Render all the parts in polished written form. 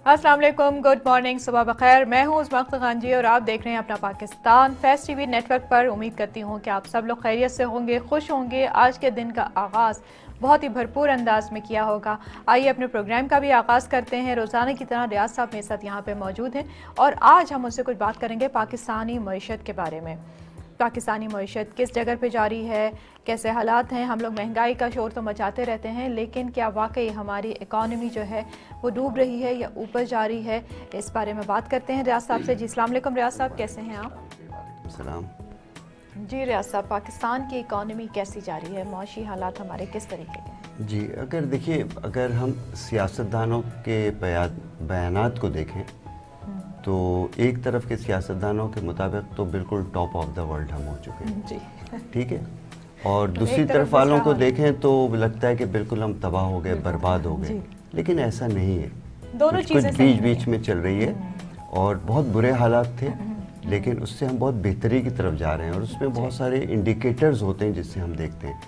अस्सलाम वालेकुम, good morning, सुबह बखैर। मैं हूँ उस्मा खान जी और आप देख रहे हैं अपना पाकिस्तान फेस्ट टीवी नेटवर्क पर। उम्मीद करती हूँ कि आप सब लोग खैरियत से होंगे, खुश होंगे। आज के दिन का आगाज़ बहुत ही भरपूर अंदाज में किया होगा। आइए अपने प्रोग्राम का भी आगाज़ करते हैं। रोज़ाना की तरह रियाज साहब मेरे साथ यहाँ पे मौजूद हैं और आज हम उनसे कुछ बात करेंगे पाकिस्तानी मईशत के बारे में। पाकिस्तानी मईशत किस जगह पे जारी है, कैसे हालात हैं। हम लोग महंगाई का शोर तो मचाते रहते हैं, लेकिन क्या वाकई हमारी इकॉनमी जो है वो डूब रही है या ऊपर जा रही है, इस बारे में बात करते हैं रियाज साहब से। जी अस्सलाम वालेकुम रियाज साहब, कैसे हैं आप? सलाम जी रियाज साहब, पाकिस्तान की इकॉनमी कैसी जा रही है, मौशी हालात हमारे किस तरीके के हैं? जी, अगर देखिए, अगर हम सियासतदानों के बयानात को देखें तो एक तरफ के सियासतदानों के मुताबिक तो बिल्कुल टॉप ऑफ द वर्ल्ड हम हो चुके हैं जी, ठीक है, और तो दूसरी एक तरफ वालों को दूसरा देखें तो लगता है कि बिल्कुल हम तबाह हो गए, बर्बाद हो गए। लेकिन ऐसा नहीं है, दोनों कुछ चीज़ें बीच बीच में चल रही है और बहुत बुरे हालात थे, लेकिन उससे हम बहुत बेहतरी की तरफ जा रहे हैं और उसमें बहुत सारे इंडिकेटर्स होते हैं जिससे हम देखते हैं।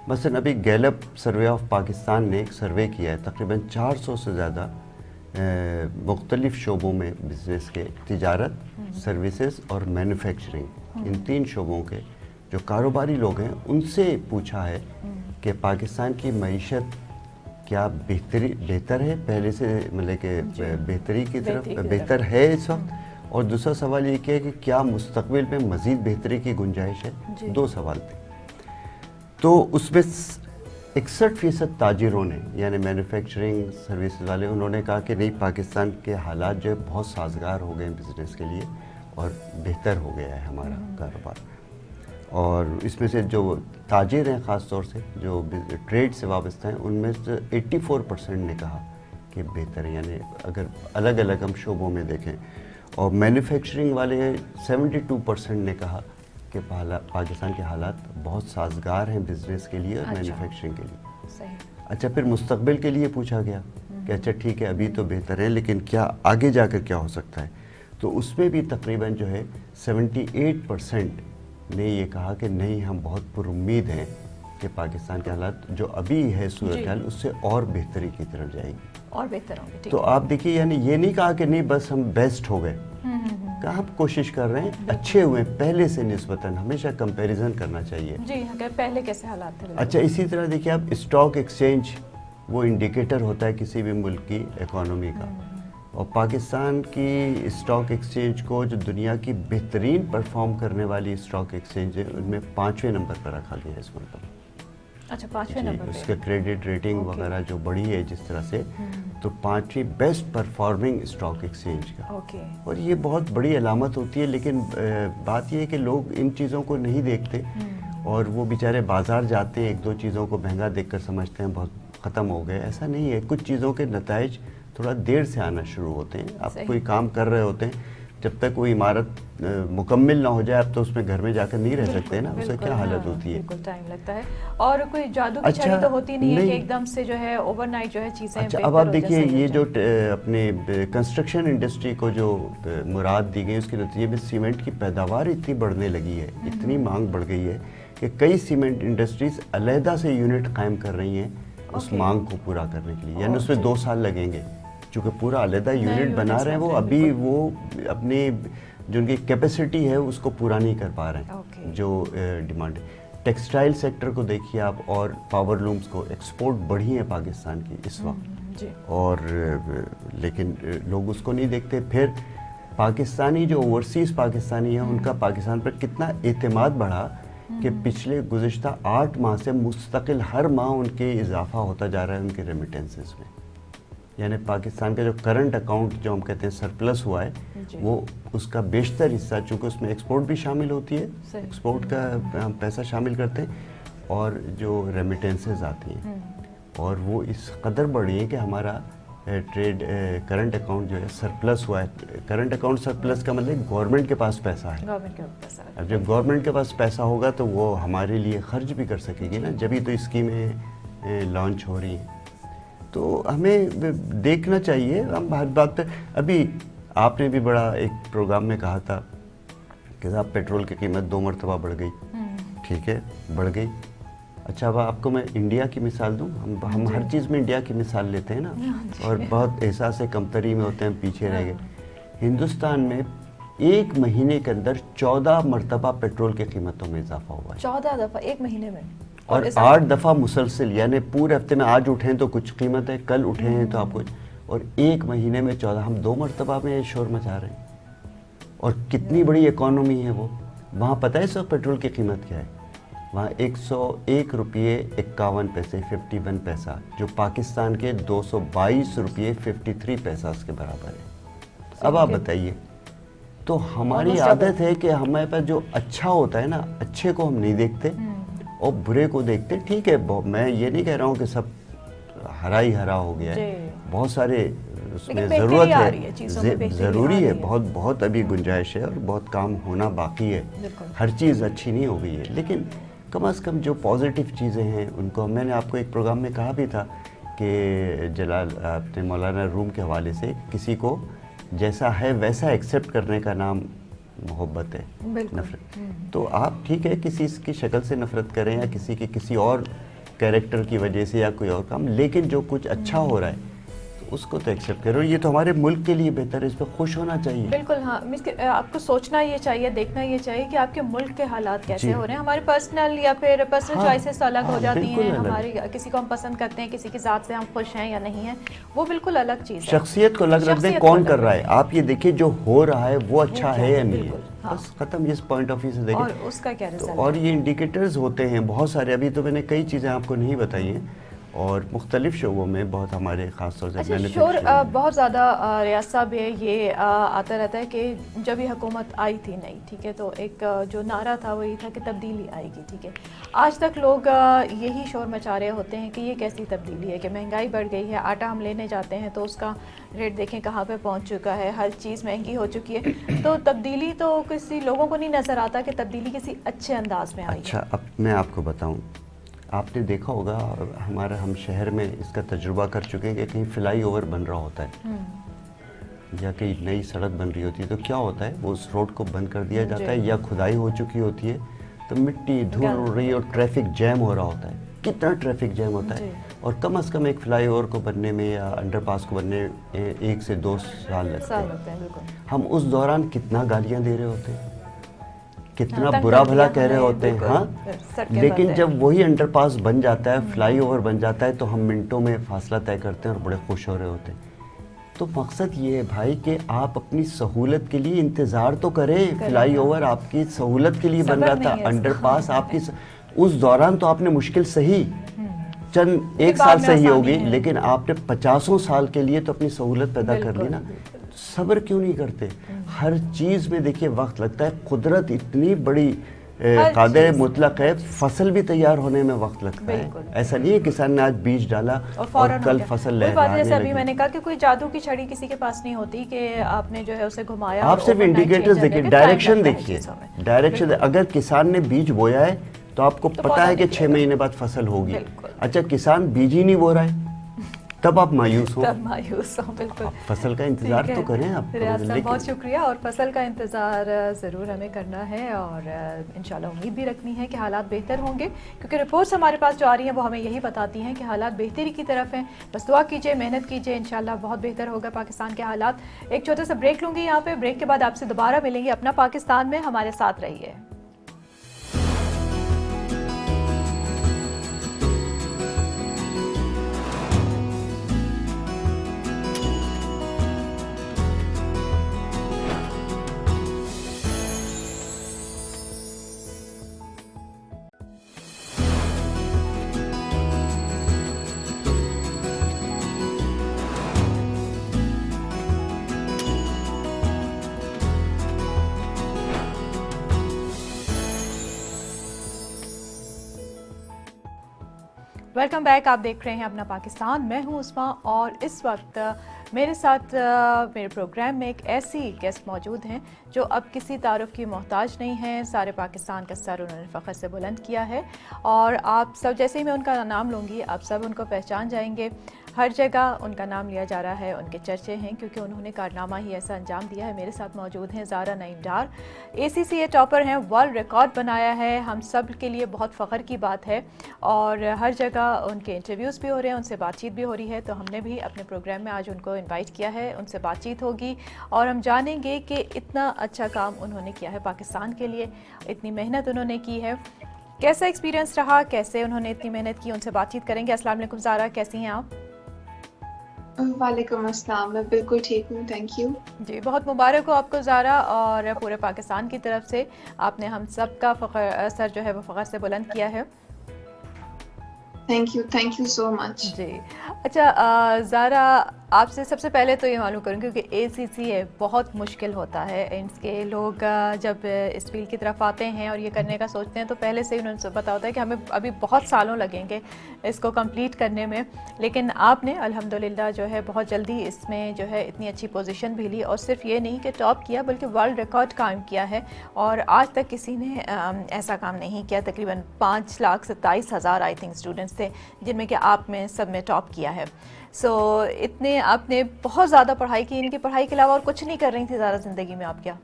मसलन अभी गैलप सर्वे ऑफ पाकिस्तान ने एक सर्वे किया है, तकरीबन 400 से ज़्यादा मुख्तलिफ शोबों में बिजनेस के, तिजारत, सर्विसेज और मैन्युफैक्चरिंग, इन तीन शोबों के जो कारोबारी लोग हैं उनसे पूछा है कि पाकिस्तान की मईशत क्या बेहतर है पहले से, मतलब कि बेहतरी की तरफ बेहतर है इस वक्त, और दूसरा सवाल ये किया कि क्या मुस्तकबिल में मज़ीद बेहतरी की गुंजाइश है। दो सवाल थे। तो उसमें 61% ताजिरों ने, यानी मैन्युफैक्चरिंग सर्विस वाले, उन्होंने कहा कि नहीं, पाकिस्तान के हालात जो है बहुत साजगार हो गए हैं बिज़नेस के लिए और बेहतर हो गया है हमारा कारोबार। और इसमें से जो ताजिर हैं, ख़ास तौर से जो ट्रेड से वाबस्ता हैं, उनमें से 84% ने कहा कि बेहतर है, यानी अगर अलग अलग हम शोबों में देखें। और मैन्युफैक्चरिंग वाले 72% ने कहा कि पाकिस्तान के हालात बहुत साजगार हैं बिज़नेस के लिए और मैन्युफैक्चरिंग के लिए। सही। अच्छा, फिर मुस्तकबिल के लिए पूछा गया कि अच्छा ठीक है, अभी तो बेहतर है, लेकिन क्या आगे जाकर क्या हो सकता है। तो उसमें भी तकरीबन जो है 78% ने ये कहा कि नहीं, हम बहुत पुरुम्मीद हैं कि पाकिस्तान के हालात जो अभी है सूरत हाल, उससे और बेहतरी की तरफ जाएगी, और बेहतर होंगे। तो आप देखिए, यानी ये नहीं कहा कि नहीं बस हम बेस्ट हो गए, कहा हम कोशिश कर रहे हैं, अच्छे हुए पहले से निस्बतन, हमेशा कंपैरिजन करना चाहिए। जी, अगर पहले कैसे हालात थे। अच्छा, इसी तरह देखिए आप, स्टॉक एक्सचेंज वो इंडिकेटर होता है किसी भी मुल्क की इकोनॉमी का, और पाकिस्तान की स्टॉक एक्सचेंज को, जो दुनिया की बेहतरीन परफॉर्म करने वाली स्टॉक एक्सचेंज है, उनमें 5वें नंबर पर रखा गया है इस मुल्क में। अच्छा, 5वें नंबर पे। उसका क्रेडिट रेटिंग वगैरह जो बढ़ी है जिस तरह से, तो 5वीं बेस्ट परफॉर्मिंग स्टॉक एक्सचेंज का। और ये बहुत बड़ी अलामत होती है, लेकिन बात ये है कि लोग इन चीज़ों को नहीं देखते और वो बेचारे बाज़ार जाते हैं, एक दो चीज़ों को महंगा देखकर समझते हैं बहुत ख़त्म हो गए। ऐसा नहीं है, कुछ चीज़ों के नताइज थोड़ा देर से आना शुरू होते हैं। आप कोई काम कर रहे होते हैं, जब तक वो इमारत मुकम्मिल ना हो जाए, आप तो उसमें घर में जाकर नहीं रह सकते ना, उससे क्या हालत होती है। बिल्कुल टाइम लगता है और कोई जादू की छड़ी तो होती नहीं है कि एकदम से जो है ओवरनाइट जो है चीज़ें। अच्छा, अब आप देखिए, ये जो अपने कंस्ट्रक्शन इंडस्ट्री को जो मुराद दी गई, उसके नतीजे में सीमेंट की पैदावार इतनी बढ़ने लगी है, इतनी मांग बढ़ गई है कि कई सीमेंट इंडस्ट्रीज अलहदा से यूनिट कायम कर रही हैं उस मांग को पूरा करने के लिए, यानी उसमें 2 साल लगेंगे, चूँकि पूरा अलहदा यूनिट बना रहे हैं वो, अभी वो अपनी जो उनकी कैपेसिटी है उसको पूरा नहीं कर पा रहे हैं, जो डिमांड है। टेक्सटाइल सेक्टर को देखिए आप, और पावर लूम्स को, एक्सपोर्ट बढ़ी है पाकिस्तान की इस वक्त, और लेकिन लोग उसको नहीं देखते। फिर पाकिस्तानी जो ओवरसीज़ पाकिस्तानी हैं, उनका पाकिस्तान पर कितना एतमाद बढ़ा कि पिछले गुज़िश्ता 8 माह से मुस्तकिल हर माह उनके इजाफा होता जा रहा है उनके रेमिटेंसेस में। यानी पाकिस्तान का जो करंट अकाउंट जो हम कहते हैं सरप्लस हुआ है, वो उसका बेशतर हिस्सा, चूँकि उसमें एक्सपोर्ट भी शामिल होती है, एक्सपोर्ट का हम पैसा शामिल करते हैं, और जो रेमिटेंसेस आती हैं, और वो इस कदर बढ़ी है कि हमारा ट्रेड करंट अकाउंट जो है सरप्लस हुआ है। करंट अकाउंट सरप्लस का मतलब गवर्नमेंट के पास पैसा है। अब जब गवर्नमेंट के पास पैसा होगा तो वो हमारे लिए खर्च भी कर सकेगी ना, जब ही तो स्कीमें लॉन्च हो रही हैं। तो हमें देखना चाहिए, हम हर बात पर, अभी आपने भी बड़ा एक प्रोग्राम में कहा था कि साहब पेट्रोल की कीमत 2 मरतबा बढ़ गई, ठीक है, बढ़ गई, अच्छा, अब आपको मैं इंडिया की मिसाल दूं। हम हर चीज़ में इंडिया की मिसाल लेते हैं ना, और बहुत एहसास कमतरी में होते हैं, पीछे रह गए। हिंदुस्तान में एक महीने के अंदर 14 मरतबा पेट्रोल की कीमतों में इजाफा हुआ है। 14 दफ़ा एक महीने में, और 8 दफ़ा मुसलसल, यानी पूरे हफ्ते में आज उठे तो कुछ कीमत है, कल उठे हैं तो आपको, और एक महीने में 14। हम 2 मरतबा में शोर मचा रहे हैं। और कितनी बड़ी इकॉनमी है वो। वहाँ पता है सब पेट्रोल की कीमत क्या है? वहाँ 101 रुपये 51 पैसे 51 पैसा, जो पाकिस्तान के 222 रुपये 53 पैसा उसके बराबर है। अब आप बताइए, तो हमारी आदत है कि हमारे पास जो अच्छा होता है ना, अच्छे को हम नहीं देखते और बुरे को देखते। ठीक है, मैं ये नहीं कह रहा हूँ कि सब हरा ही हरा हो गया है, बहुत सारे उसमें ज़रूरत है, ज़रूरी है, बहुत अभी गुंजाइश है और बहुत काम होना बाकी है। हर चीज़ अच्छी नहीं हो गई है, लेकिन कम से कम जो पॉजिटिव चीज़ें हैं उनको, मैंने आपको एक प्रोग्राम में कहा भी था कि जलाल अपने मौलाना रूम के हवाले से, किसी को जैसा है वैसा एक्सेप्ट करने का नाम मोहब्बत है, नफरत। तो आप ठीक है किसी की शक्ल से नफरत करें या किसी की किसी और कैरेक्टर की वजह से या कोई और काम, लेकिन जो कुछ अच्छा हो रहा है तो उसको तो एक्सेप्ट करो। ये तो हमारे मुल्क के लिए बेहतर है, इस पर खुश होना चाहिए। बिल्कुल, हाँ। आपको सोचना ये चाहिए, देखना ये चाहिए कि आपके मुल्क के हालात कैसे हो रहे हैं। हमारे पर्सनल या फिर पर्सनल चॉइसेस अलग हो जाती हैं। हमारी किसी को हम पसंद करते हैं, किसी की ज़ात से हम खुश हैं या नहीं हैं, वो बिल्कुल अलग चीज़ है। शख्सियत को अलग रख दें, कौन कर रहा है। आप ये देखिए जो हो रहा है वो अच्छा है या नहीं है, बस खत्म। इस पॉइंट ऑफ व्यू से देखें, और उसका क्या रिजल्ट। और ये इंडिकेटर्स होते हैं बहुत सारे। अभी तो मैंने कई चीज़ें आपको नहीं बताई हैं, और मुख्तलिफ शोबों में बहुत हमारे ख़ास तौर से। अच्छा, शोर बहुत ज़्यादा रियाज साहब है, ये आता रहता है कि जब ये हुकूमत आई थी नई, ठीक है, तो एक जो नारा था वो ये था कि तब्दीली आएगी, ठीक है। आज तक लोग यही शोर मचा रहे होते हैं कि ये कैसी तब्दीली है, कि महंगाई बढ़ गई है। आटा हम लेने जाते हैं तो उसका रेट देखें कहाँ पे पहुँच चुका है, हर चीज़ महंगी हो चुकी है। तो तब्दीली तो किसी लोगों को नहीं नज़र आता कि तब्दीली किसी अच्छे अंदाज में आई। अच्छा, अब मैं आपको बताऊँ, आपने देखा होगा हम शहर में इसका तजुर्बा कर चुके हैं कि कहीं फ्लाई ओवर बन रहा होता है या कहीं नई सड़क बन रही होती है, तो क्या होता है, वो उस रोड को बंद कर दिया जाता है, या खुदाई हो चुकी होती है तो मिट्टी धूल उड़ रही है और ट्रैफिक जैम हो रहा होता है। कितना ट्रैफिक जैम होता है, और कम से कम एक फ्लाई ओवर को बनने में या अंडरपास को बनने 1 से 2 साल लगते हैं। हम उस दौरान कितना गालियाँ दे रहे होते हैं, कितना बुरा भला कह रहे होते हैं, हाँ। लेकिन जब वही अंडरपास बन जाता है, फ्लाई ओवर बन जाता है, तो हम मिनटों में फासला तय करते हैं और बड़े खुश हो रहे होते हैं। तो मकसद ये है भाई कि आप अपनी सहूलत के लिए इंतज़ार तो करें। फ्लाई ओवर आपकी सहूलत के लिए बन रहा था, अंडरपास आपकी उस दौरान तो आपने मुश्किल सही चंद 1 साल सही होगी, लेकिन आपने 50 साल के लिए तो अपनी सहूलत पैदा कर ली ना। सब्र क्यों नहीं करते? हर चीज़ में देखिए वक्त लगता है। कुदरत इतनी बड़ी कादिर मुतलक है, फसल भी तैयार होने में वक्त लगता है। ऐसा नहीं है किसान ने आज बीज डाला और कल फसल लहराने लगी। जैसे अभी मैंने कहा कि कोई जादू की छड़ी किसी के पास नहीं होती कि आपने जो है उसे घुमाया। आप सिर्फ इंडिकेटर्स देखिए, डायरेक्शन देखिए, डायरेक्शन। अगर किसान ने बीज बोया है तो आपको पता है कि 6 महीने बाद फसल होगी। अच्छा, किसान बीज ही नहीं बो रहा है, तब आप मायूस हो। बिल्कुल। फसल का इंतजार तो करें आप। बहुत शुक्रिया। और फसल का इंतज़ार ज़रूर हमें करना है, और इंशाल्लाह उम्मीद भी रखनी है कि हालात बेहतर होंगे, क्योंकि रिपोर्ट्स हमारे पास जो आ रही हैं वो हमें यही बताती हैं कि हालात बेहतरी की तरफ हैं। बस दुआ कीजिए, मेहनत कीजिए, इंशाल्लाह बहुत बेहतर होगा पाकिस्तान के हालात। एक छोटा सा ब्रेक लूँगी यहाँ पे, ब्रेक के बाद आपसे दोबारा मिलेंगे अपना पाकिस्तान में। हमारे साथ रहिए। Welcome back. आप देख रहे हैं अपना पाकिस्तान, मैं हूं उस्मा, और इस वक्त मेरे साथ मेरे प्रोग्राम में एक ऐसी गेस्ट मौजूद हैं जो अब किसी तारुफ की मोहताज नहीं है। सारे पाकिस्तान का सर उन्होंने फ़ख्र से बुलंद किया है, और आप सब, जैसे ही मैं उनका नाम लूँगी आप सब उनको पहचान जाएंगे। हर जगह उनका नाम लिया जा रहा है, उनके चर्चे हैं क्योंकि उन्होंने कारनामा ही ऐसा अंजाम दिया है। मेरे साथ मौजूद हैं ज़ारा नईम डार, ACCA टॉपर हैं, वर्ल्ड रिकॉर्ड बनाया है, हम सब के लिए बहुत फ़ख्र की बात है और हर जगह उनके इंटरव्यूज़ भी हो रहे हैं, उनसे बातचीत भी हो रही है। तो हमने भी अपने प्रोग्राम में आज उनको इन्वाइट किया है, उनसे बातचीत होगी और हम जानेंगे कि इतना अच्छा काम उन्होंने किया है पाकिस्तान के लिए, इतनी मेहनत उन्होंने की है, कैसा एक्सपीरियंस रहा, कैसे उन्होंने इतनी मेहनत की, उनसे बातचीत करेंगे। अस्सलाम वालेकुम ज़ारा, कैसी हैं आप? वालेकुम अस्सलाम, मैं बिल्कुल ठीक हूँ, थैंक यू। जी, बहुत मुबारक हो आपको ज़ारा, और पूरे पाकिस्तान की तरफ से आपने हम सब का फ़ख्र सर जो है वो फ़ख्र से बुलंद किया है। Thank you so much. जी, अच्छा ज़ारा, आपसे सबसे पहले तो ये मालूम करूँ क्योंकि ACCA बहुत मुश्किल होता है, इसके लोग जब इस फील्ड की तरफ आते हैं और ये करने का सोचते हैं तो पहले से ही उन्हें पता होता है कि हमें अभी बहुत सालों लगेंगे इसको कंप्लीट करने में, लेकिन आपने अल्हम्दुलिल्लाह जो है बहुत जल्दी इसमें जो है इतनी अच्छी पोजीशन भी ली और सिर्फ ये नहीं कि टॉप किया बल्कि वर्ल्ड रिकॉर्ड कायम किया है और आज तक किसी ने ऐसा काम नहीं किया। तकरीबन 5,27,000 आई थिंक स्टूडेंट्स थे जिनमें कि आप में सब में टॉप किया है। सो इतने आपने बहुत ज़्यादा पढ़ाई की, इनकी पढ़ाई के अलावा और कुछ नहीं कर रही थी ज़्यादा ज़िंदगी में आप क्या?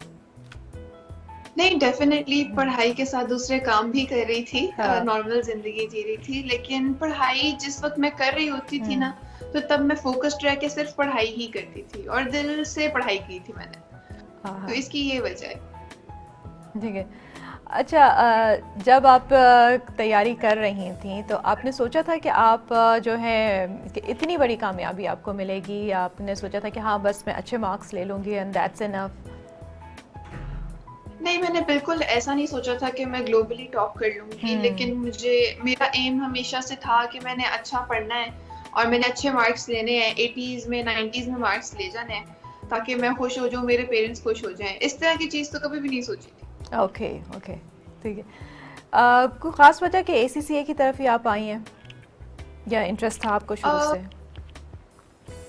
नहीं, डेफिनेटली पढ़ाई के साथ दूसरे काम भी कर रही थी, हाँ। नॉर्मल जिंदगी जी रही थी, लेकिन पढ़ाई जिस वक्त मैं कर रही होती थी ना, तो तब मैं फोकस्ड रह के सिर्फ पढ़ाई ही करती थी और दिल से पढ़ाई की थी मैंने, हाँ, तो इसकी ये वजह है। ठीक है। अच्छा, जब आप तैयारी कर रही थी तो आपने सोचा था कि आप जो है कि इतनी बड़ी कामयाबी आपको मिलेगी, या आपने सोचा था कि हाँ बस मैं अच्छे मार्क्स ले लूँगी एंड दैट्स इनफ? नहीं, मैंने बिल्कुल ऐसा नहीं सोचा था कि मैं ग्लोबली टॉप कर लूंगी, लेकिन मेरा एम हमेशा से था कि मैंने अच्छा पढ़ना है और मैंने अच्छे मार्क्स लेने हैं, 80s में 90s में मार्क्स ले जाने हैं ताकि मैं खुश हो जाऊँ, मेरे पेरेंट्स खुश हो जाएं। इस तरह की चीज़ तो कभी भी नहीं सोची थी। ओके ओके, ठीक है। कोई ख़ास वजह कि ACCA की तरफ ही आप आई हैं या इंटरेस्ट था आपको शुरू से?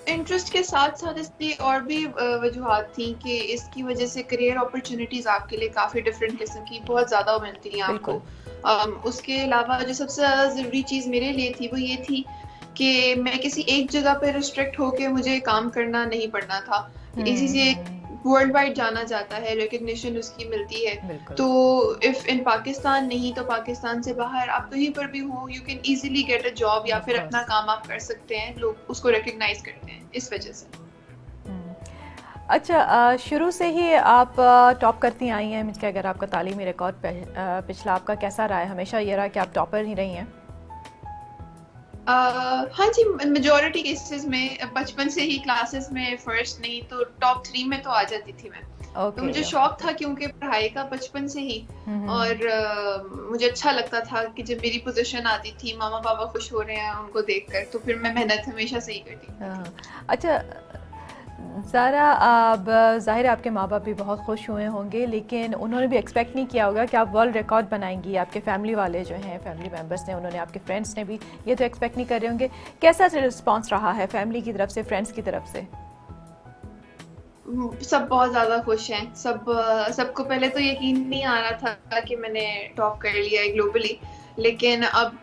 इंटरेस्ट के साथ साथ इसकी और भी वजूहात थी कि इसकी वजह से करियर अपॉर्चुनिटीज आपके लिए काफ़ी डिफरेंट किस्म की बहुत ज़्यादा मिलती हैं आपको। उसके अलावा जो सबसे ज़्यादा ज़रूरी चीज़ मेरे लिए थी वो ये थी कि मैं किसी एक जगह पे रिस्ट्रिक्ट होके मुझे काम करना नहीं पड़ना था। ACCA वर्ल्ड वाइड जाना जाता है, रिकग्निशन उसकी मिलती है, तो इफ इन पाकिस्तान नहीं तो पाकिस्तान से बाहर आप कहीं पर भी हो, you can easily get a job या फिर अपना काम आप कर सकते हैं, लोग उसको रिकग्नाइज करते हैं, इस वजह से। अच्छा, शुरू से ही आप टॉप करती आई हैं, मीन्स कि अगर आपका तालीमी रिकॉर्ड पिछला आपका कैसा रहा है? हमेशा ये रहा कि आप टॉपर ही रही हैं? हाँ जी, मेजॉरिटी केसेस में बचपन से ही क्लासेस में फर्स्ट नहीं तो टॉप 3 में तो आ जाती थी मैं। तो मुझे शौक था क्योंकि पढ़ाई का बचपन से ही, और मुझे अच्छा लगता था कि जब मेरी पोजीशन आती थी, मामा पापा खुश हो रहे हैं उनको देखकर, तो फिर मैं मेहनत हमेशा से ही करती। अच्छा ज़ारा, अब ज़ाहिर है आपके माँ बाप भी बहुत खुश हुए होंगे, लेकिन उन्होंने भी एक्सपेक्ट नहीं किया होगा कि आप वर्ल्ड रिकॉर्ड बनाएंगी। आपके फैमिली वाले जो हैं, फैमिली मेम्बर्स ने, उन्होंने, आपके फ्रेंड्स ने भी ये तो एक्सपेक्ट नहीं कर रहे होंगे। कैसा रिस्पांस रहा है फैमिली की तरफ से, फ्रेंड्स की तरफ से? सब बहुत ज़्यादा खुश हैं। सबको पहले तो यकीन नहीं आ रहा था कि मैंने टॉप कर लिया है ग्लोबली, लेकिन अब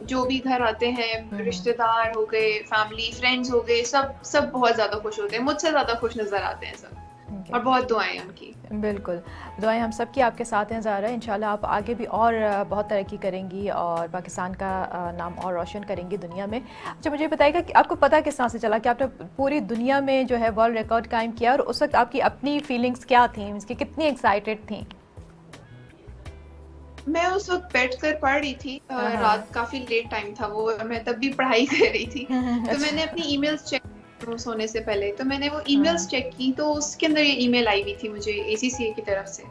जो भी घर आते हैं, रिश्तेदार हो गए, फैमिली फ्रेंड्स हो गए, सब बहुत ज़्यादा खुश होते हैं, मुझसे ज़्यादा खुश नज़र आते हैं सब। और बहुत दुआएं उनकी। बिल्कुल, दुआएं हम सब की आपके साथ हैं ज़ारा। इंशाल्लाह आप आगे भी और बहुत तरक्की करेंगी और पाकिस्तान का नाम और रोशन करेंगी दुनिया में। अच्छा, मुझे बताइएगा कि आपको पता किस तरह से चला कि आपने पूरी दुनिया में जो है वर्ल्ड रिकॉर्ड कायम किया, और उस वक्त आपकी अपनी फीलिंग्स क्या थी, इसकी कितनी एक्साइटेड थी? मैं उस वक्त बैठ कर पढ़ रही थी, रात काफी लेट टाइम था वो, मैं तब भी पढ़ाई कर रही थी। तो मैंने अपनी ईमेल्स चेक सोने से पहले, तो मैंने वो ईमेल्स चेक की, तो उसके अंदर ये ईमेल आई हुई थी मुझे ACCA की तरफ से।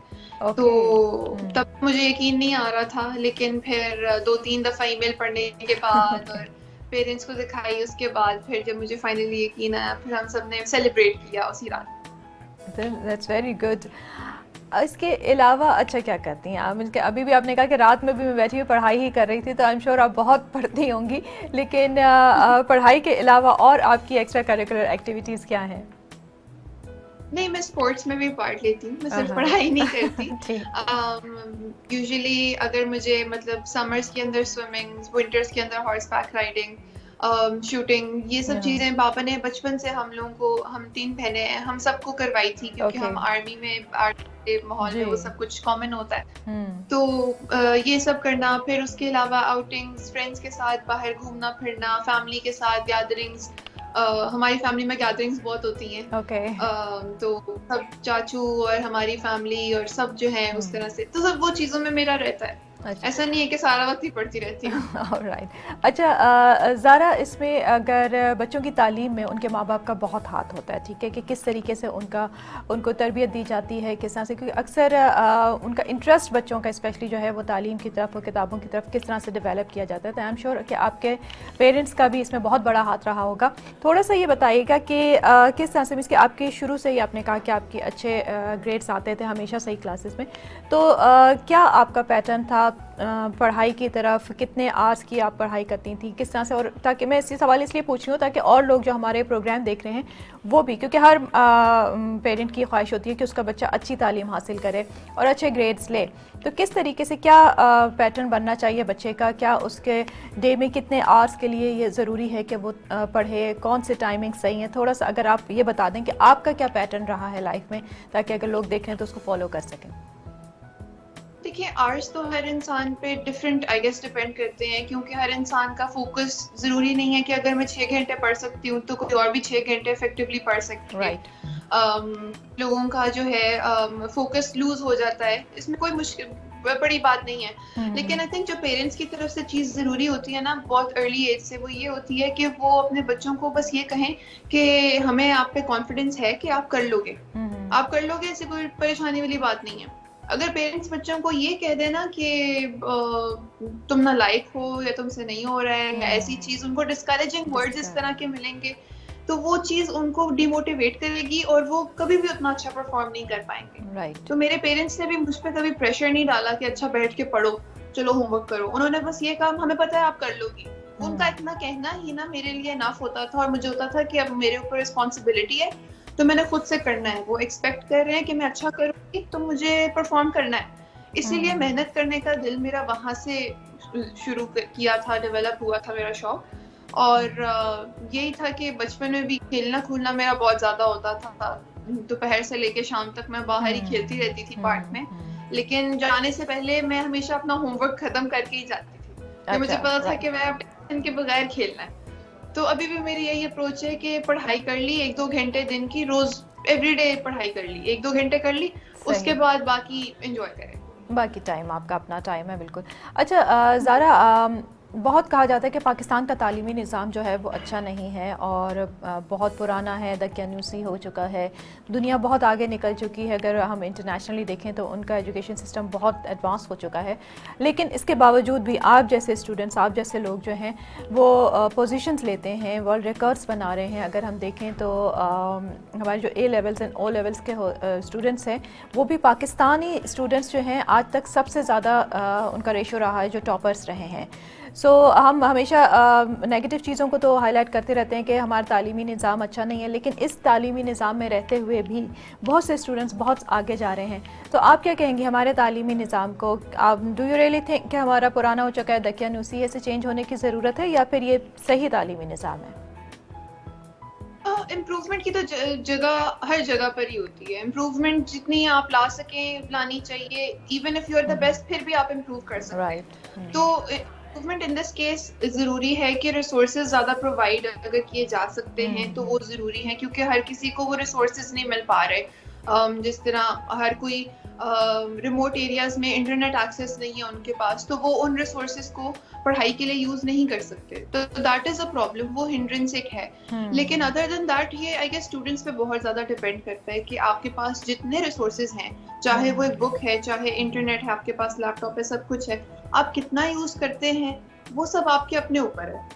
तो तब मुझे यकीन नहीं आ रहा था, लेकिन फिर 2-3 दफा ईमेल पढ़ने के बाद और पेरेंट्स को दिखाई, उसके बाद फिर जब मुझे फाइनली यकीन आया, फिर हम सब ने सेलिब्रेट किया उसी रात। That's very good. इसके अलावा अच्छा क्या करती हैं आप? अभी भी आपने कहा कि रात में भी मैं बैठी हुई पढ़ाई ही कर रही थी, तो आई एम श्योर आप बहुत पढ़ती होंगी, लेकिन पढ़ाई के अलावा और आपकी एक्स्ट्रा करिकुलर एक्टिविटीज़ क्या हैं? नहीं, मैं स्पोर्ट्स में भी पार्ट लेती हूँ, मैं सिर्फ पढ़ाई नहीं करती। यूजुअली अगर मुझे, मतलब समर्स के अंदर स्विमिंग, विंटर्स के अंदर हॉर्स बैक राइडिंग, शूटिंग, ये सब Yeah. चीजें पापा ने बचपन से हम लोगों को, हम 3 बहनें हैं, हम सबको करवाई थी, क्योंकि Okay. हम आर्मी में, आर्मी के माहौल में वो जी। सब कुछ कॉमन होता है। हम्म। तो ये सब करना, फिर उसके अलावा आउटिंग्स, फ्रेंड्स के साथ बाहर घूमना फिरना, फैमिली के साथ गैदरिंग्स, हमारी फैमिली में गैदरिंग्स बहुत होती हैं। ओके। तो सब चाचू और हमारी फैमिली और सब जो है उस तरह से, तो सब वो चीज़ों में मेरा रहता है। अच्छा। ऐसा नहीं है कि सारा वक्त ही पढ़ती रहती हूँ। ऑलराइट। अच्छा, ज़ारा, इसमें अगर बच्चों की तालीम में उनके माँ बाप का बहुत हाथ होता है, ठीक है, कि किस तरीके से उनको तरबियत दी जाती है, किस तरह से, क्योंकि अक्सर उनका इंटरेस्ट बच्चों का स्पेशली जो है वो तालीम की तरफ और किताबों की तरफ किस तरह से डेवलप किया जाता है। तो आई एम श्योर कि आपके पेरेंट्स का भी इसमें बहुत बड़ा हाथ रहा होगा। थोड़ा सा ये बताइएगा कि किस तरह से, मीन्स कि आपके शुरू से ही आपने कहा कि आपके अच्छे ग्रेड्स आते थे हमेशा सही क्लासेस में, तो क्या आपका पैटर्न था पढ़ाई की तरफ, कितने आवर्स की आप पढ़ाई करती थी, किस तरह से? और ताकि मैं इसी सवाल इसलिए पूछ रही हूँ ताकि और लोग जो हमारे प्रोग्राम देख रहे हैं वो भी, क्योंकि हर पेरेंट की ख्वाहिश होती है कि उसका बच्चा अच्छी तालीम हासिल करे और अच्छे ग्रेड्स ले, तो किस तरीके से क्या पैटर्न बनना चाहिए बच्चे का, क्या उसके डे में कितने आवर्स के लिए ये ज़रूरी है कि वो पढ़े, कौन से टाइमिंग सही है? थोड़ा सा अगर आप ये बता दें कि आपका क्या पैटर्न रहा है लाइफ में, ताकि अगर लोग देख रहे हैं तो उसको फॉलो कर सकें। देखिए, आवर्स तो हर इंसान पे डिफरेंट आई गेस डिपेंड करते हैं, क्योंकि हर इंसान का फोकस जरूरी नहीं है कि अगर मैं 6 घंटे पढ़ सकती हूँ तो कोई और भी 6 घंटे इफेक्टिवली पढ़ सकती है। राइट। लोगों का जो है फोकस लूज हो जाता है, इसमें कोई मुश्किल बड़ी बात नहीं है। लेकिन आई थिंक जो पेरेंट्स की तरफ से चीज जरूरी होती है ना बहुत अर्ली एज से, वो ये होती है कि वो अपने बच्चों को बस ये कहें कि हमें आप पे कॉन्फिडेंस है कि आप कर लोगे, आप कर लोगे, ऐसी कोई परेशानी वाली बात नहीं है। अगर पेरेंट्स बच्चों को ये कह देना कि तुम ना लायक हो या तुमसे नहीं हो रहा है, या ऐसी चीज, उनको डिस्करेजिंग वर्ड्स इस तरह के मिलेंगे तो वो चीज उनको डिमोटिवेट करेगी और वो कभी भी उतना अच्छा परफॉर्म नहीं कर पाएंगे। Right. तो मेरे पेरेंट्स ने भी मुझ पे कभी प्रेशर नहीं डाला कि अच्छा बैठ के पढ़ो, चलो होमवर्क करो। उन्होंने बस ये कहा हमें पता है आप कर लोगी। उनका इतना कहना ही ना मेरे लिए इनफ होता था, और मुझे होता था कि अब मेरे ऊपर रिस्पॉन्सिबिलिटी है तो मैंने खुद से करना है। वो एक्सपेक्ट कर रहे हैं कि मैं अच्छा करूंगी तो मुझे परफॉर्म करना है, इसीलिए मेहनत करने का दिल मेरा वहां से शुरू किया था, डेवलप हुआ था मेरा शौक। और यही था कि बचपन में भी खेलना कूदना मेरा बहुत ज्यादा होता था, दोपहर से लेके शाम तक मैं बाहर ही खेलती रहती थी पार्क में। लेकिन जाने से पहले मैं हमेशा अपना होमवर्क खत्म करके ही जाती थी। अच्छा, मुझे पता था कि मैं टेंशन के बगैर खेलना है। तो अभी भी मेरी यही अप्रोच है कि पढ़ाई कर ली 1-2 घंटे दिन की, रोज एवरीडे पढ़ाई कर ली, 1-2 घंटे कर ली, उसके बाद बाकी एंजॉय करें। बाकी टाइम आपका अपना टाइम है, बिल्कुल। अच्छा ज़ारा, बहुत कहा जाता है कि पाकिस्तान का तालीमी निज़ाम जो है वो अच्छा नहीं है और बहुत पुराना है, दकियानूसी हो चुका है, दुनिया बहुत आगे निकल चुकी है। अगर हम इंटरनेशनली देखें तो उनका एजुकेशन सिस्टम बहुत एडवांस हो चुका है, लेकिन इसके बावजूद भी आप जैसे स्टूडेंट्स, आप जैसे लोग जो हैं वो पोजीशंस लेते हैं, वर्ल्ड रिकॉर्ड्स बना रहे हैं। अगर हम देखें तो हमारे जो A levels and O levels के स्टूडेंट्स हैं वो भी पाकिस्तानी स्टूडेंट्स जो हैं आज तक सबसे ज़्यादा उनका रेशो रहा है जो टॉपर्स रहे हैं। हम हमेशा नेगेटिव चीज़ों को तो हाईलाइट करते रहते हैं कि हमारा तालीमी निज़ाम अच्छा नहीं है, लेकिन इस तालीमी निज़ाम में रहते हुए भी बहुत से स्टूडेंट्स बहुत आगे जा रहे हैं। तो आप क्या कहेंगे हमारे तालीमी निज़ाम को? डू यू रियली थिंक कि हमारा पुराना हो चुका है, दकियानूसी, ऐसे चेंज होने की ज़रूरत है, या फिर ये सही तालीमी निज़ाम है? इम्प्रूवमेंट की तो जगह हर जगह पर ही होती है। इम्प्रूवमेंट जितनी आप ला सकें लानी चाहिए, even if you are the best फिर भी आप इम्प्रूव कर सकते हैं। तो इम्प्रूवमेंट इन दिस केस जरूरी है कि रिसोर्सेज ज्यादा प्रोवाइड अगर किए जा सकते हैं तो वो जरूरी है, क्योंकि हर किसी को वो रिसोर्सेज नहीं मिल पा रहे। जिस तरह हर कोई रिमोट एरियाज में इंटरनेट एक्सेस नहीं है उनके पास, तो वो उन रिसोर्सेज को पढ़ाई के लिए यूज नहीं कर सकते, तो दैट इज अ प्रॉब्लम, वो हिंड्रेंस एक है। लेकिन अदर देन दैट ये आई गेस स्टूडेंट्स पे बहुत ज्यादा डिपेंड करता है कि आपके पास जितने रिसोर्सेज हैं, चाहे वो एक बुक है, चाहे इंटरनेट है, आपके पास लैपटॉप है, सब कुछ है, आप कितना यूज करते हैं वो सब आपके अपने ऊपर है।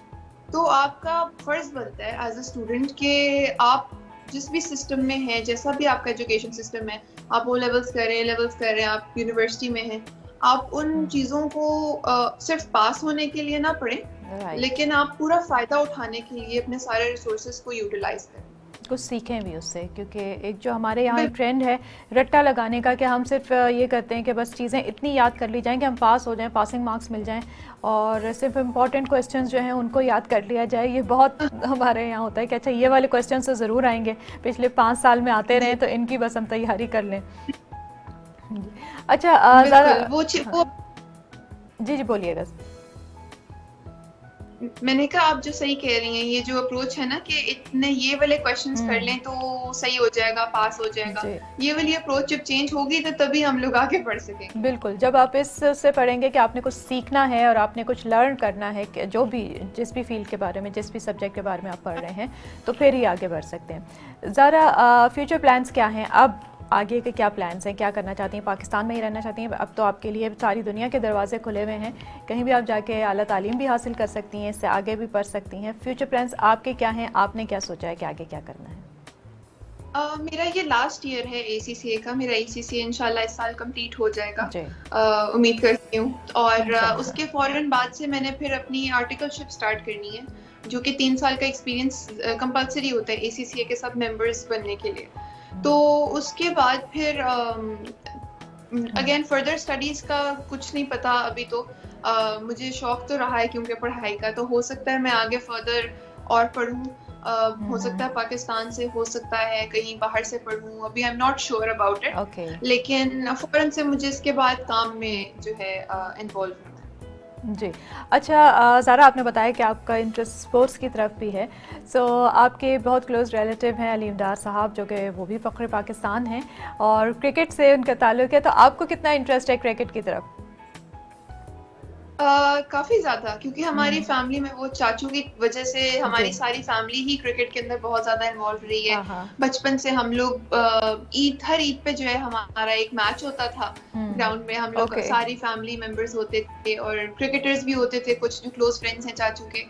तो आपका फर्ज बनता है एज अ स्टूडेंट कि आप जिस भी सिस्टम में है, जैसा भी आपका एजुकेशन सिस्टम है, आप O लेवल्स कर रहे हैं, आप यूनिवर्सिटी में हैं, आप उन चीज़ों को सिर्फ पास होने के लिए ना पढ़ें, लेकिन आप पूरा फ़ायदा उठाने के लिए अपने सारे रिसोर्सेज को यूटिलाइज करें। कुछ सीखें भी उससे, क्योंकि एक जो हमारे यहाँ एक ट्रेंड है रट्टा लगाने का कि हम सिर्फ ये करते हैं कि बस चीज़ें इतनी याद कर ली जाएं कि हम पास हो जाएं, पासिंग मार्क्स मिल जाएं और सिर्फ इम्पॉर्टेंट क्वेश्चंस जो हैं उनको याद कर लिया जाए। ये बहुत हमारे यहाँ होता है कि अच्छा ये वाले क्वेश्चन तो ज़रूर आएंगे, पिछले 5 साल में आते रहे तो इनकी बस हम तैयारी कर लें। अच्छा ज़रा वो जी बोलिएगा। मैंने कहा आप जो सही कह रही हैं, ये जो अप्रोच है ना कि इतने ये वाले क्वेश्चंस कर लें तो सही हो जाएगा, पास हो जाएगा, ये वाली अप्रोच जब चेंज होगी तो तभी हम लोग आगे बढ़ सकेंगे। बिल्कुल, जब आप इससे पढ़ेंगे कि आपने कुछ सीखना है और आपने कुछ लर्न करना है कि जो भी जिस भी फील्ड के बारे में, जिस भी सब्जेक्ट के बारे में आप पढ़ रहे हैं, तो फिर ही आगे बढ़ सकते हैं। ज़रा फ्यूचर प्लान्स क्या हैं, अब आगे के क्या प्लान्स हैं, क्या करना चाहती हैं? पाकिस्तान में ही रहना चाहती हैं? अब तो आपके लिए सारी दुनिया के दरवाजे खुले हुए हैं, कहीं भी आप जाके आला तालीम भी हासिल कर सकती हैं, इससे आगे भी पढ़ सकती हैं। फ्यूचर प्लान्स आपके क्या हैं? आपने क्या सोचा है कि आगे क्या करना है? मेरा ये लास्ट ईयर है ACCA का। मेरा ACCA इंशाल्लाह इस साल कंप्लीट हो जाएगा, उम्मीद करती हूँ। और उसके फौरन बाद से मैंने फिर अपनी आर्टिकलशिप स्टार्ट करनी है, जो कि 3 साल का एक्सपीरियंस कंपल्सरी होता है ACCA के सब मेंबर्स बनने के लिए। तो उसके बाद फिर अगेन फर्दर स्टडीज़ का कुछ नहीं पता अभी तो। मुझे शौक तो रहा है क्योंकि पढ़ाई का, तो हो सकता है मैं आगे फर्दर और पढ़ूँ। हो सकता है पाकिस्तान से, हो सकता है कहीं बाहर से पढ़ूँ, अभी I am not sure about it. लेकिन फौरन से मुझे इसके बाद काम में जो है इन्वॉल्व होना है। जी, अच्छा ज़ारा, आपने बताया कि आपका इंटरेस्ट स्पोर्ट्स की तरफ भी है। सो आपके बहुत क्लोज रिलेटिव हैं अलीम डार साहब, जो कि वो भी फ़ख्र पाकिस्तान हैं और क्रिकेट से उनका ताल्लुक़ है, तो आपको कितना इंटरेस्ट है क्रिकेट की तरफ? काफी ज्यादा, क्योंकि हमारी फैमिली में वो चाचू की वजह से हमारी सारी फैमिली ही क्रिकेट के अंदर बहुत ज्यादा इन्वॉल्व रही है। बचपन से हम लोग हर ईद पे जो है हमारा एक मैच होता था ग्राउंड में। हम लोग सारी फैमिली मेंबर्स होते थे और क्रिकेटर्स भी होते थे, कुछ जो क्लोज फ्रेंड्स हैं चाचू के।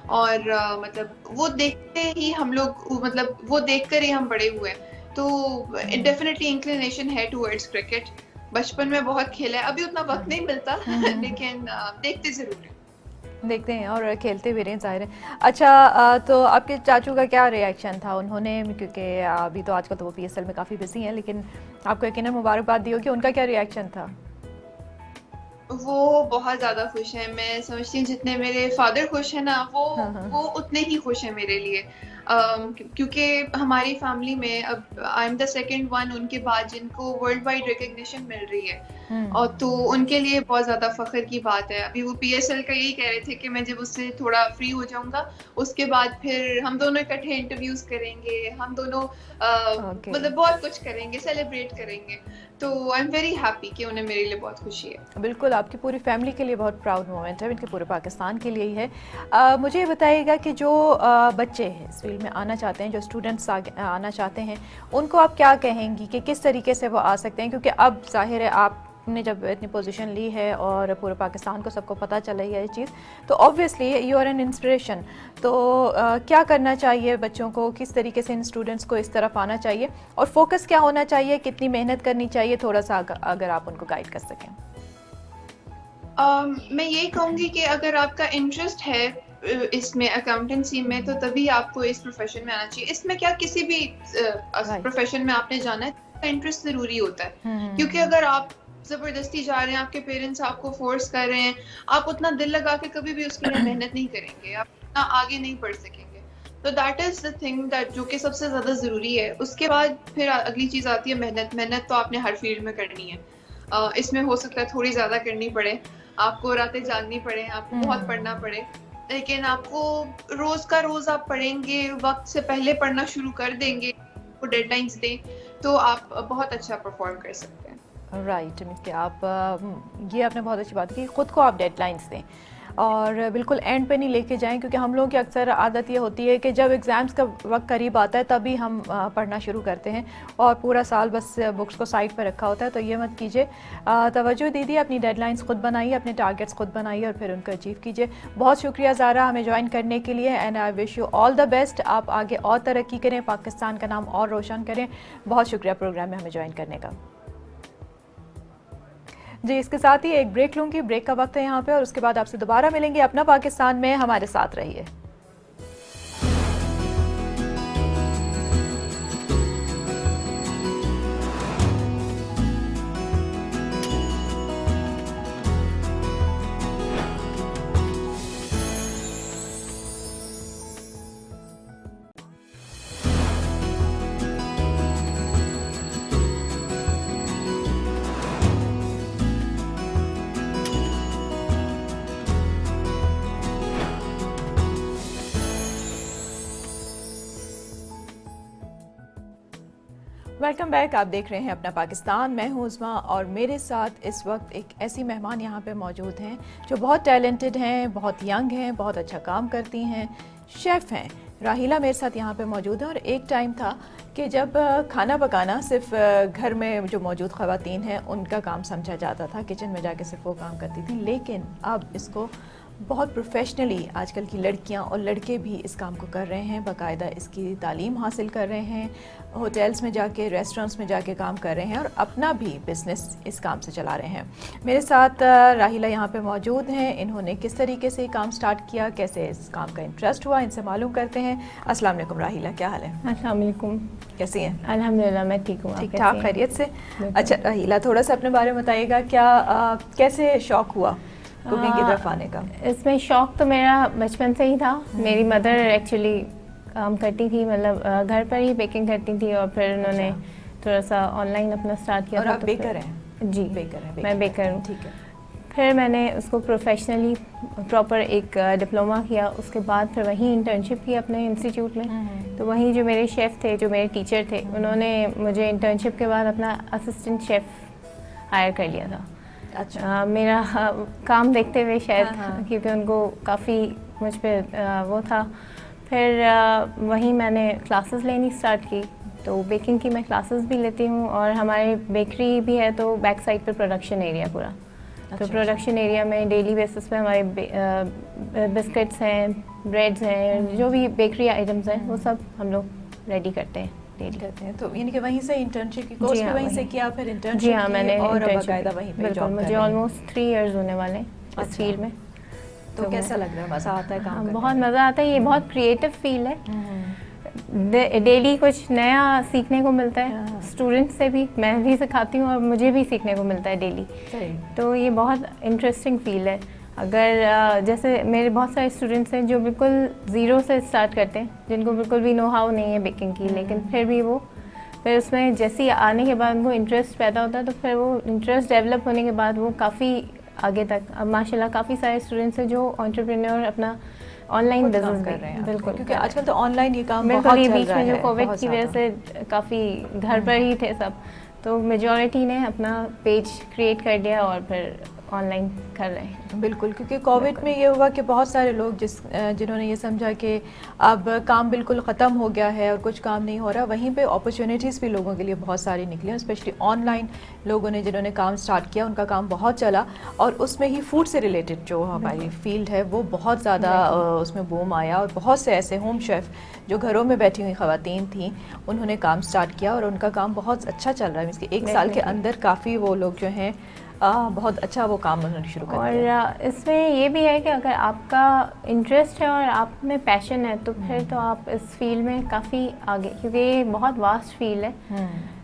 और मतलब वो देखते ही हम लोग, मतलब वो देखकर ही हम बड़े हुए। तो डेफिनेटली इंक्लिनेशन है टुवर्ड्स क्रिकेट। बचपन में बहुत खेला है, अभी उतना वक्त नहीं मिलता लेकिन देखते जरूर हैं। देखते हैं और खेलते भी रहे, जाहिर है। अच्छा तो आपके चाचू का क्या रिएक्शन था? उन्होंने, क्योंकि अभी तो आजकल तो वो PSL में काफ़ी बिजी हैं, लेकिन आपको यकीनन मुबारकबाद दी होगी, उनका क्या रिएक्शन था? वो बहुत ज़्यादा खुश हैं। मैं समझती हूँ जितने मेरे फादर खुश हैं ना, वो उतने ही खुश हैं मेरे लिए। क्योंकि हमारी फैमिली में अब I am the second one उनके बाद जिनको वर्ल्ड वाइड रिकग्निशन मिल रही है, और तो उनके लिए बहुत ज़्यादा फ़ख्र की बात है। अभी वो PSL का यही कह रहे थे कि मैं जब उससे थोड़ा फ्री हो जाऊंगा उसके बाद फिर हम दोनों इकट्ठे इंटरव्यूज़ करेंगे, हम दोनों मतलब बहुत कुछ करेंगे, सेलिब्रेट करेंगे। तो आई एम वेरी हैप्पी कि उन्हें मेरे लिए बहुत खुशी है। बिल्कुल, आपकी पूरी फैमिली के लिए बहुत प्राउड मोमेंट है, इनके पूरे पाकिस्तान के लिए ही है। मुझे ये बताइएगा कि जो बच्चे हैं इस फील्ड में आना चाहते हैं, जो स्टूडेंट्स आना चाहते हैं, उनको आप क्या कहेंगी कि किस तरीके से वो आ सकते हैं? क्योंकि अब जाहिर है आपने जब इतनी पोजीशन ली है और पूरे पाकिस्तान को सबको पता चला है ये चीज़, तो obviously you are an inspiration. तो क्या करना चाहिए बच्चों को, किस तरीके से इन स्टूडेंट्स को इस तरफ आना चाहिए और फोकस क्या होना चाहिए, कितनी मेहनत करनी चाहिए, थोड़ा सा अगर आप उनको गाइड कर सकें। मैं यही कहूँगी कि अगर आपका इंटरेस्ट है इसमें, अकाउंटेंसी में, तो तभी आपको इस प्रोफेशन में आना चाहिए। इसमें क्या, किसी भी प्रोफेशन में आपने जाना है, इंटरेस्ट जरूरी होता है। क्योंकि अगर आप जबरदस्ती जा रहे हैं, आपके पेरेंट्स आपको फोर्स कर रहे हैं, आप उतना दिल लगा के कभी भी उसके लिए मेहनत नहीं करेंगे, आप उतना आगे नहीं बढ़ सकेंगे। तो that is the thing that जो कि सबसे ज्यादा जरूरी है। उसके बाद फिर अगली चीज आती है मेहनत। मेहनत तो आपने हर फील्ड में करनी है। इसमें हो सकता है थोड़ी ज्यादा करनी पड़े, आपको रातें जागनी पड़े, आपको बहुत पढ़ना पड़े, लेकिन आपको रोज का रोज आप पढ़ेंगे, वक्त से पहले पढ़ना शुरू कर देंगे, आपको डेडलाइंस दें, तो आप बहुत अच्छा परफॉर्म कर सकते हैं। राइट, कि आप ये आपने बहुत अच्छी बात की, खुद को आप डेडलाइंस दें और बिल्कुल एंड पे नहीं लेके जाएं, क्योंकि हम लोगों की अक्सर आदत ये होती है कि जब एग्ज़ाम्स का वक्त करीब आता है तभी हम पढ़ना शुरू करते हैं और पूरा साल बस बुक्स को साइड पर रखा होता है। तो ये मत कीजिए, तवज्जो दीजिए, अपनी डेडलाइंस खुद बनाइए, अपने टारगेट्स खुद बनाइए और फिर उनको अचीव कीजिए। बहुत शुक्रिया ज़ारा हमें ज्वाइन करने के लिए, and I wish you all the best. आप आगे और तरक्की करें, पाकिस्तान का नाम और रोशन करें। बहुत शुक्रिया प्रोग्राम में हमें ज्वाइन करने का। जी, इसके साथ ही एक ब्रेक लूँगी, ब्रेक का वक्त है यहाँ पे, और उसके बाद आपसे दोबारा मिलेंगे अपना पाकिस्तान में। हमारे साथ रहिए। Welcome back. आप देख रहे हैं अपना पाकिस्तान। मैं हूं उस्मा और मेरे साथ इस वक्त एक ऐसी मेहमान यहाँ पे मौजूद हैं जो बहुत टैलेंटेड हैं, बहुत यंग हैं, बहुत अच्छा काम करती हैं, शेफ़ हैं। राहिला मेरे साथ यहाँ पे मौजूद है। और एक टाइम था कि जब खाना पकाना सिर्फ घर में जो मौजूद ख़वातीन हैं उनका काम समझा जाता था, किचन में जाके सिर्फ वो काम करती थी, लेकिन अब इसको बहुत प्रोफेशनली आजकल की लड़कियां और लड़के भी इस काम को कर रहे हैं, बाकायदा इसकी तालीम हासिल कर रहे हैं, होटल्स में जाके, रेस्टोरेंट्स में जाके काम कर रहे हैं और अपना भी बिज़नेस इस काम से चला रहे हैं। मेरे साथ राहिला यहाँ पे मौजूद हैं। इन्होंने किस तरीके से काम स्टार्ट किया, कैसे इस काम का इंटरेस्ट हुआ, इनसे मालूम करते हैं। अस्सलाम वालेकुम राहिला, क्या हाल है? अस्सलाम वालेकुम। कैसी हैं? अल्हम्दुलिल्लाह मैं ठीक हूँ। ठीक ठाक, खैरियत से। अच्छा राहिला, थोड़ा सा अपने बारे में बताइएगा, क्या कैसे शौक़ हुआ कुकिंग की तरफ आने का? इसमें शौक़ तो मेरा बचपन से ही था। मेरी मदर एक्चुअली काम करती थी, मतलब घर पर ही बेकिंग करती थी और फिर उन्होंने थोड़ा सा ऑनलाइन अपना स्टार्ट किया। और था आप तो बेकर हैं? जी बेकर हैं। मैं बेकर हूँ। ठीक है। फिर मैंने उसको प्रोफेशनली प्रॉपर एक डिप्लोमा किया, उसके बाद फिर वहीं इंटर्नशिप की अपने इंस्टीट्यूट में। तो वहीं जो मेरे शेफ़ थे, जो मेरे टीचर थे, उन्होंने मुझे इंटर्नशिप के बाद अपना असिस्टेंट शेफ़ हायर कर लिया था। अच्छा। मेरा काम देखते हुए शायद, क्योंकि उनको काफ़ी मुझ पर वो था। फिर वहीं मैंने क्लासेस लेनी स्टार्ट की। तो बेकिंग की मैं क्लासेस भी लेती हूँ और हमारे बेकरी भी है, तो बैक साइड पर प्रोडक्शन एरिया पूरा। तो प्रोडक्शन एरिया में डेली बेसिस पे हमारे बिस्किट्स हैं, ब्रेड्स हैं, जो भी बेकरी आइटम्स हैं वो सब हम लोग रेडी करते हैं डेली। करते हैं। तो यानी कि वहीं से इंटर्नशिप की कोर्स भी वहीं से किया, फिर इंटर्नशिप? जी हाँ, मैंने और बाकायदा वहीं पे जॉब। मुझे ऑलमोस्ट 3 इयर्स होने वाले हैं इस फील्ड में। तो कैसा लग रहा है? मज़ा आता है काम करने में? बहुत मज़ा आता है। ये बहुत क्रिएटिव फील्ड है। डेली कुछ नया सीखने को मिलता है। स्टूडेंट से भी मैं भी सिखाती हूँ और मुझे भी सीखने को मिलता है डेली। तो ये बहुत इंटरेस्टिंग फील्ड है। अगर जैसे मेरे बहुत सारे स्टूडेंट्स हैं जो बिल्कुल ज़ीरो से स्टार्ट करते हैं, जिनको बिल्कुल भी नो हाउ नहीं है बेकिंग की, लेकिन फिर भी वो फिर उसमें जैसे ही आने के बाद उनको इंटरेस्ट पैदा होता है, तो फिर वो इंटरेस्ट डेवलप होने के बाद वो काफ़ी आगे तक, अब माशाल्लाह काफ़ी सारे स्टूडेंट्स हैं जो एंटरप्रेन्योर अपना ऑनलाइन बिजनेस कर रहे हैं। बिल्कुल, क्योंकि आजकल तो ऑनलाइन ये काम बिल्कुल बहुत ही चल बीच रहा में है, जो कोविड बहुत की वजह से काफ़ी घर पर ही थे सब, तो मेजॉरिटी ने अपना पेज क्रिएट कर दिया और फिर ऑनलाइन कर रहे हैं। बिल्कुल, क्योंकि कोविड में ये हुआ कि बहुत सारे लोग जिन्होंने ये समझा कि अब काम बिल्कुल ख़त्म हो गया है और कुछ काम नहीं हो रहा, वहीं पे अपॉर्चुनिटीज़ भी लोगों के लिए बहुत सारी निकली, स्पेशली ऑनलाइन लोगों ने जिन्होंने काम स्टार्ट किया उनका काम बहुत चला। और उसमें ही फूड से रिलेटेड जो हमारी फील्ड है वो बहुत ज़्यादा उसमें बूम आया और बहुत से ऐसे होम शेफ़ जो घरों में बैठी हुई ख़वातीन थीं उन्होंने काम स्टार्ट किया और उनका काम बहुत अच्छा चल रहा है। इसके 1 साल के अंदर काफ़ी वो लोग जो हैं बहुत अच्छा वो काम उन्होंने शुरू कर दिया। और इसमें ये भी है कि अगर आपका इंटरेस्ट है और आप में पैशन है तो फिर तो आप इस फील्ड में काफ़ी आगे, क्योंकि ये बहुत वास्ट फील्ड है,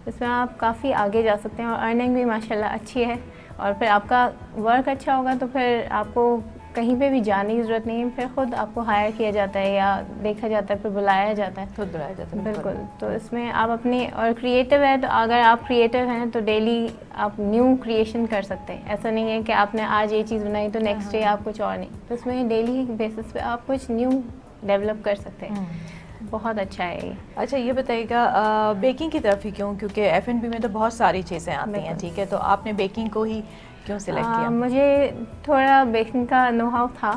इसमें आप काफ़ी आगे जा सकते हैं और अर्निंग भी माशाल्लाह अच्छी है। और फिर आपका वर्क अच्छा होगा तो फिर आपको कहीं पे भी जाने की ज़रूरत नहीं है, फिर ख़ुद आपको हायर किया जाता है या देखा जाता है, फिर बुलाया जाता है, खुद बुलाया जाता है। बिल्कुल। तो इसमें आप अपने, और क्रिएटिव है तो अगर आप क्रिएटिव हैं तो डेली आप न्यू क्रिएशन कर सकते हैं। ऐसा नहीं है कि आपने आज ये चीज़ बनाई तो नेक्स्ट डे आप कुछ और नहीं, तो इसमें डेली बेसिस पे आप कुछ न्यू डेवलप कर सकते हैं। बहुत अच्छा है ये। अच्छा ये बताइएगा बेकिंग की तरफ ही क्यों? क्योंकि F&B में तो बहुत सारी चीज़ें आती हैं, ठीक है, तो आपने बेकिंग को ही क्यों सिलेक्ट किया? मुझे थोड़ा बेकिंग का नो हाउ था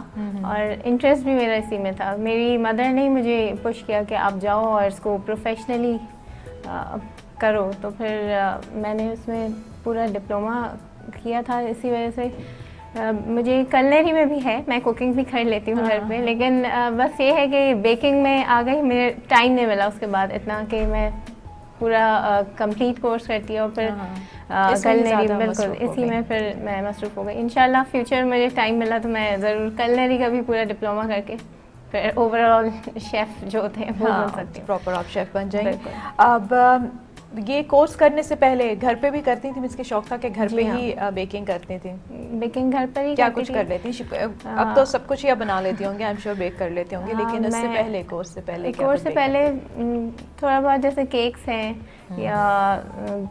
और इंटरेस्ट भी मेरा इसी में था। मेरी मदर ने मुझे पुश किया कि आप जाओ और इसको प्रोफेशनली करो, तो फिर मैंने उसमें पूरा डिप्लोमा किया था। इसी वजह से मुझे कलनरी में भी है, मैं कुकिंग भी कर लेती हूँ घर पे, लेकिन बस ये है कि बेकिंग में आ गई, मेरे टाइम नहीं मिला उसके बाद इतना कि मैं पूरा कंप्लीट कोर्स करती हूँ और फिर कलनरी, बिल्कुल इसी में फिर मैं मसरूफ़ हो गई। इंशाल्लाह फ्यूचर मुझे टाइम मिला तो मैं ज़रूर कलनरी का भी पूरा डिप्लोमा करके फिर ओवरऑल शेफ़ जो थे वो बन सकती हूँ, प्रॉपर आप शेफ़ बन जाएंगे। अब ये कोर्स करने से पहले घर पे भी करती थी? इसके शौक था कि घर पे ही बेकिंग करती थी? बेकिंग घर पर ही क्या कुछ कर लेती? अब तो सब कुछ ही बना लेती होंगी, आई एम श्योर बेक कर लेती होंगी, लेकिन उससे पहले कोर्स से पहले थोड़ा बहुत जैसे केक्स हैं या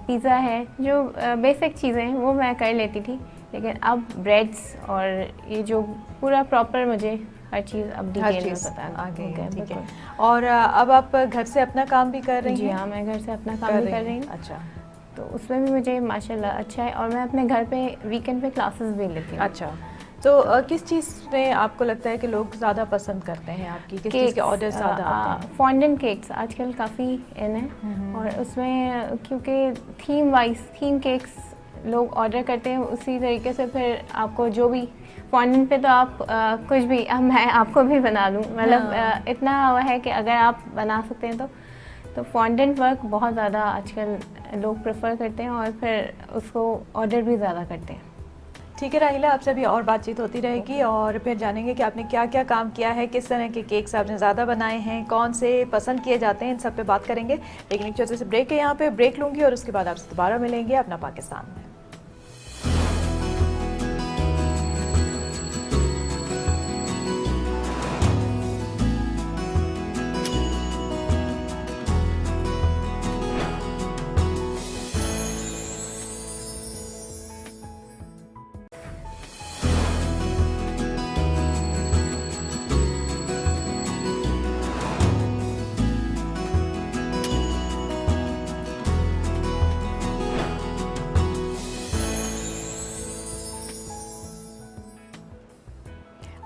पिज़्ज़ा है, जो बेसिक चीज़ें हैं वो मैं कर लेती थी, लेकिन अब ब्रेड्स और ये जो पूरा प्रॉपर मुझे हर चीज़ अब हर डिटेल में चीज़ पता आगे हो गया, है, ठीक है। बिल्कुल। और अब आप घर से अपना काम भी कर रही जी हैं? हाँ, मैं घर से अपना काम भी कर रही हूँ, अच्छा तो उसमें भी मुझे माशाल्लाह अच्छा है। और मैं अपने घर पे वीकेंड पे क्लासेस भी लेती हूँ। अच्छा, तो किस चीज़ में आपको लगता है कि लोग ज़्यादा पसंद करते हैं आपकी, किस चीज़ के ऑर्डर ज़्यादा आते हैं? फॉन्डेंट केक्स आजकल काफ़ी इन है, और उसमें क्योंकि थीम केक्स लोग ऑर्डर करते हैं, उसी तरीके से फिर आपको जो भी फॉन्डेंट पे तो आप कुछ भी, अब मैं आपको भी बना दूँ, मतलब इतना वो है कि अगर आप बना सकते हैं तो फॉन्डेंट वर्क बहुत ज़्यादा आजकल लोग प्रेफर करते हैं, और फिर उसको ऑर्डर भी ज़्यादा करते हैं। ठीक है राहिला, आपसे अभी और बातचीत होती रहेगी और फिर जानेंगे कि आपने क्या क्या काम किया है, किस तरह के केक्स आपने ज़्यादा बनाए हैं, कौन से पसंद किए जाते हैं, इन सब पे बात करेंगे। लेकिन एक छोटे से ब्रेक है, यहाँ पे ब्रेक लूँगी और उसके बाद आपसे दोबारा मिलेंगे अपना पाकिस्तान में।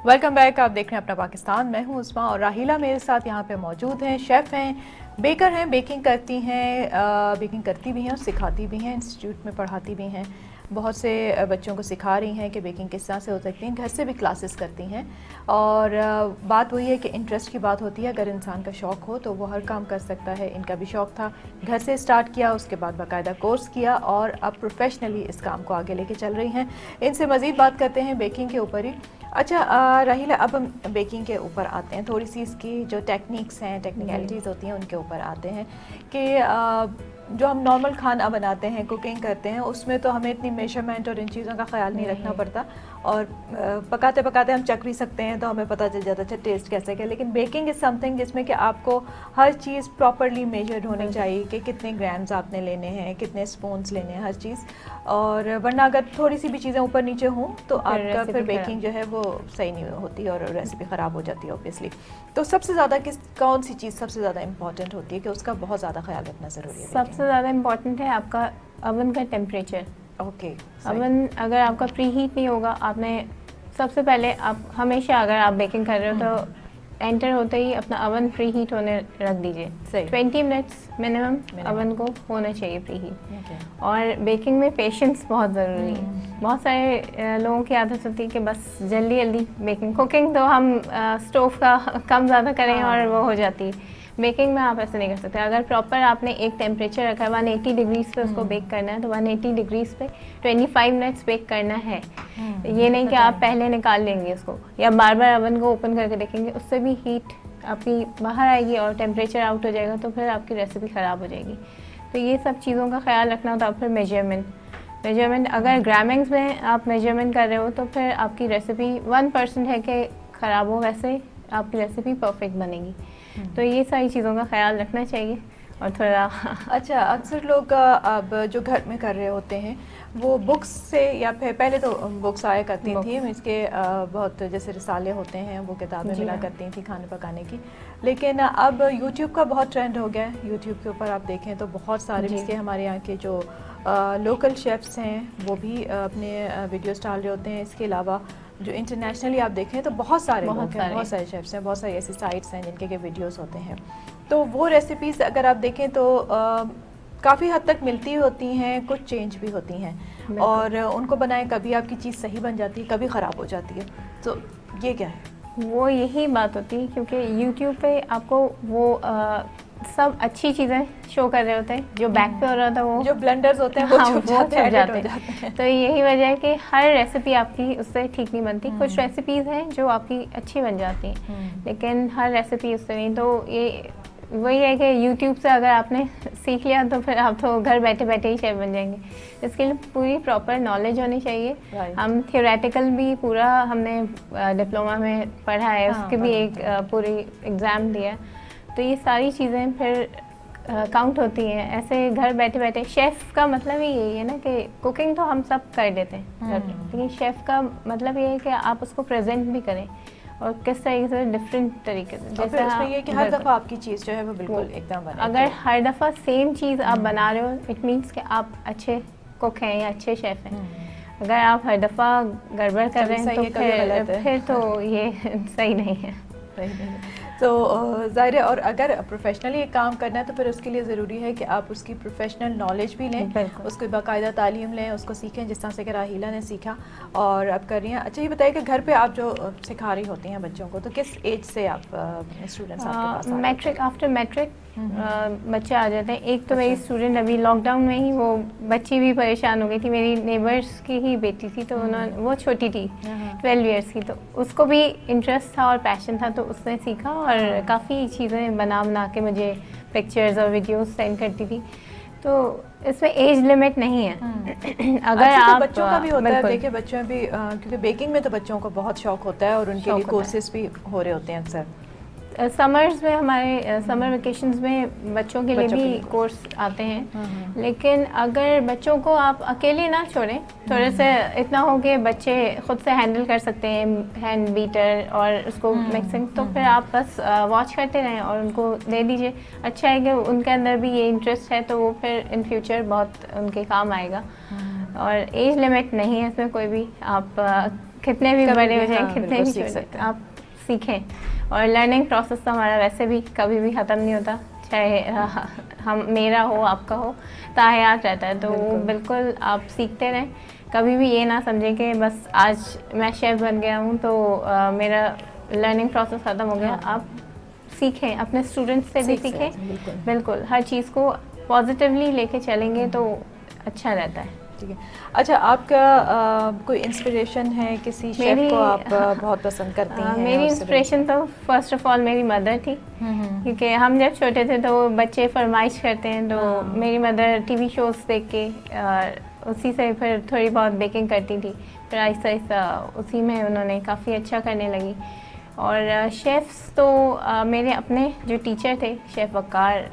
वेलकम बैक, आप देख रहे हैं अपना पाकिस्तान। मैं हूं उस्मा और राहिला मेरे साथ यहाँ पे मौजूद हैं। शेफ़ हैं, बेकर हैं, बेकिंग करती हैं, बेकिंग करती भी हैं और सिखाती भी हैं, इंस्टीट्यूट में पढ़ाती भी हैं। बहुत से बच्चों को सिखा रही हैं कि बेकिंग किस तरह से हो सकती है, घर से भी क्लासेस करती हैं। और बात वही है कि इंटरेस्ट की बात होती है, अगर इंसान का शौक़ हो तो वो हर काम कर सकता है। इनका भी शौक़ था, घर से स्टार्ट किया, उसके बाद बाकायदा कोर्स किया और अब प्रोफेशनली इस काम को आगे लेके चल रही हैं। इनसे मज़ीद बात करते हैं बेकिंग के ऊपर ही। अच्छा राहिला, अब हम बेकिंग के ऊपर आते हैं, थोड़ी सी इसकी जो टेक्निक्स हैं, टेक्निकलिटीज़ होती हैं, उनके ऊपर आते हैं कि जो हम नॉर्मल खाना बनाते हैं, कुकिंग करते हैं, उसमें तो हमें इतनी मेजरमेंट और इन चीज़ों का ख्याल नहीं रखना पड़ता और पकाते पकाते हम चख भी सकते हैं तो हमें पता चल जाता है अच्छा टेस्ट कैसे क्या। लेकिन बेकिंग इज़ समथिंग जिसमें कि आपको हर चीज़ प्रॉपरली मेजर्ड होनी चाहिए कि कितने ग्राम्स आपने लेने हैं, कितने स्पून्स लेने हैं, हर चीज़। और वरना अगर थोड़ी सी भी चीज़ें ऊपर नीचे हों तो आपका फिर बेकिंग जो है वो सही नहीं होती और रेसिपी ख़राब हो जाती है ऑब्वियसली। तो सबसे ज़्यादा कौन सी चीज़ सबसे ज़्यादा इंपॉर्टेंट होती है कि उसका बहुत ज़्यादा ख्याल रखना ज़रूरी है? सबसे ज़्यादा इम्पॉर्टेंट है आपका अवन का टेम्परेचर। ओके, अवन अगर आपका प्री हीट नहीं होगा, आपने सबसे पहले आप हमेशा अगर आप बेकिंग कर रहे हो तो एंटर होते ही अपना अवन प्री हीट होने रख दीजिए। सही। 20 मिनट्स मिनिमम अवन को होना चाहिए प्री हीट। Okay. और बेकिंग में पेशेंस बहुत ज़रूरी है। बहुत सारे लोगों की आदत होती है कि बस जल्दी जल्दी बेकिंग, कुकिंग तो हम स्टोव का कम ज़्यादा करें और वो हो जाती है। बेकिंग में आप ऐसे नहीं कर सकते। अगर प्रॉपर आपने एक टेम्परेचर रखा है 180 डिग्रीज पे उसको बेक करना है तो 180 डिग्रीज पे 25 मिनट्स बेक करना है। ये नहीं कि आप पहले निकाल लेंगे उसको या बार बार अवन को ओपन करके देखेंगे, उससे भी हीट आपकी बाहर आएगी और टेम्परेचर आउट हो जाएगा तो फिर आपकी रेसिपी ख़राब हो जाएगी। तो ये सब चीज़ों का ख्याल रखना होता है। फिर मेजरमेंट अगर ग्रामिंग्स में आप मेजरमेंट कर रहे हो तो फिर आपकी रेसिपी 1% है कि ख़राब हो, वैसे आपकी रेसिपी परफेक्ट बनेगी। तो ये सारी चीज़ों का ख्याल रखना चाहिए और थोड़ा अच्छा, अक्सर लोग अब जो घर में कर रहे होते हैं वो बुक्स से या फिर पहले तो बुक्स आया करती थी, इसके बहुत जैसे रिसाले होते हैं वो किताबें मिला करती थी खाने पकाने की। लेकिन अब यूट्यूब का बहुत ट्रेंड हो गया है। यूट्यूब के ऊपर आप देखें तो बहुत सारे जिसके हमारे यहाँ के जो लोकल शेफ्स हैं वो भी अपने वीडियोस डाल रहे होते हैं। इसके अलावा जो इंटरनेशनली आप देखें तो बहुत सारे शेफ्स हैं, बहुत सारी ऐसी साइट्स हैं जिनके के वीडियोस होते हैं। तो वो रेसिपीज़ अगर आप देखें तो काफ़ी हद तक मिलती होती हैं, कुछ चेंज भी होती हैं और उनको बनाएं कभी आपकी चीज़ सही बन जाती है, कभी ख़राब हो जाती है। तो ये क्या है? वो यही बात होती है क्योंकि YouTube पे आपको वो सब अच्छी चीज़ें शो कर रहे होते हैं। जो बैक पे हो रहा था वो जो ब्लेंडर्स होते हैं वो छुप जाते हैं। तो यही वजह है कि हर रेसिपी आपकी उससे ठीक नहीं बनती। कुछ रेसिपीज़ हैं जो आपकी अच्छी बन जाती हैं लेकिन हर रेसिपी उससे नहीं। तो ये वही है कि YouTube से अगर आपने सीख लिया तो फिर आप तो घर बैठे बैठे ही शेफ बन जाएंगे। इसके लिए पूरी प्रॉपर नॉलेज होनी चाहिए। हम थियोरेटिकल भी पूरा हमने डिप्लोमा में पढ़ा है, उसके भी एक पूरी एग्ज़ाम दिया। तो ये सारी चीज़ें फिर काउंट होती हैं। ऐसे घर बैठे बैठे शेफ़ का मतलब ही यही है ना कि कुकिंग तो हम सब कर देते हैं घर पे, लेकिन शेफ़ का मतलब ये है कि आप उसको प्रेजेंट भी करें और किस तरीके से डिफरेंट तरीके से, और फिर उसमें ये कि हर दफ़ा आपकी चीज़ जो है वो बिल्कुल एकदम बने। अगर हर दफ़ा सेम चीज़ आप बना रहे हो इट मीन्स कि आप अच्छे कुक हैं या अच्छे शेफ़ हैं। अगर आप हर दफ़ा गड़बड़ कर रहे हैं तो फिर तो ये सही नहीं है। तो ज़ाहिर है, और अगर प्रोफेशनली एक काम करना है तो फिर उसके लिए ज़रूरी है कि आप उसकी प्रोफेशनल नॉलेज भी लें, उसकी बाकायदा तालीम लें, उसको सीखें, जिस तरह से कि राहीला ने सीखा और आप कर रही हैं। अच्छा, ये बताइए कि घर पे आप जो सिखा रही होती हैं बच्चों को, तो किस एज से आप स्टूडेंट्स आपके पास आ रहे हैं? मैट्रिक आफ्टर मैट्रिक बच्चे आ जाते हैं। एक तो मेरी स्टूडेंट अभी लॉकडाउन में ही वो बच्ची भी परेशान हो गई थी, मेरी नेबर्स की ही बेटी थी, तो उन्होंने, वो छोटी थी 12 इयर्स की, तो उसको भी इंटरेस्ट था और पैशन था, तो उसने सीखा और काफ़ी चीज़ें बना के मुझे पिक्चर्स और वीडियोस सेंड करती थी। तो इसमें एज लिमिट नहीं है। अगर अच्छा, आप तो बच्चों का भी होता है, देखिए बच्चों में भी क्योंकि बेकिंग में तो बच्चों को बहुत शौक होता है और उनके लिए कोर्सेज भी हो रहे होते हैं अक्सर। समर्स में हमारे समर वेकेशंस में बच्चों के लिए भी कोर्स आते हैं, लेकिन अगर बच्चों को आप अकेले ना छोड़ें, थोड़े से इतना हो कि बच्चे खुद से हैंडल कर सकते हैं हैंड बीटर और उसको मिक्सिंग, तो फिर आप बस वॉच करते रहें और उनको दे दीजिए। अच्छा है कि उनके अंदर भी ये इंटरेस्ट है, तो वो फिर इन फ्यूचर बहुत उनके काम आएगा। और एज लिमिट नहीं है इसमें कोई भी, आप कितने भी बड़े हो जाएं, कितने भी छोटे, आप सीखें। और लर्निंग प्रोसेस तो हमारा वैसे भी कभी भी ख़त्म नहीं होता, चाहे हम मेरा हो आपका हो, ताहयात रहता है। तो वो बिल्कुल आप सीखते रहें, कभी भी ये ना समझें कि बस आज मैं शेफ़ बन गया हूँ तो मेरा लर्निंग प्रोसेस ख़त्म हो गया। आप सीखें, अपने स्टूडेंट्स से भी सीखें, बिल्कुल हर चीज़ को पॉजिटिवली लेके चलेंगे तो अच्छा रहता है। ठीक है। अच्छा, आपका कोई इंस्पिरेशन है, किसी शेफ को आप बहुत पसंद करती हैं? मेरी इंस्पिरेशन तो फर्स्ट ऑफ ऑल मेरी मदर थी, क्योंकि हम जब छोटे थे तो बच्चे फरमाइश करते हैं, तो मेरी मदर टीवी शोज़ देख के उसी से फिर थोड़ी बहुत बेकिंग करती थी, फिर आहिस्ता आहिस्ता उसी में उन्होंने काफ़ी अच्छा करने लगी। और शेफ़्स तो मेरे अपने जो टीचर थे, शेफ़ वकार